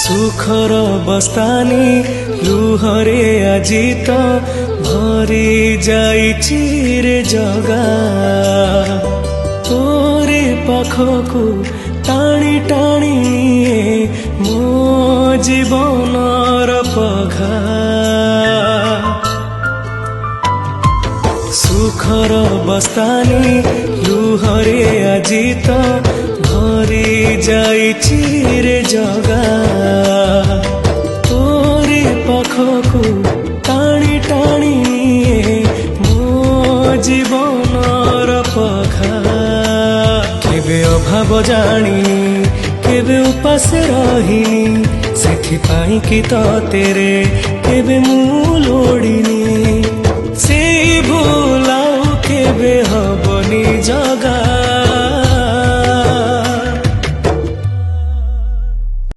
सुखर बस्तानी लुहरे आजी तो भरी जाइछि रे जगा तोरे पाखकु टाणी टाणी मो जीवनर पघा सुखर बस्तानी लुहरे आजी तो भरी जाइछि रे जगा तोरे पाखकु टाणी टाणी मो जीवनर पघा केबे अभाव जानिनी केबे उपास रहिनी सेथिपाई कि तेरे केबे मु लोडिनी से भूल केबे हबनी जा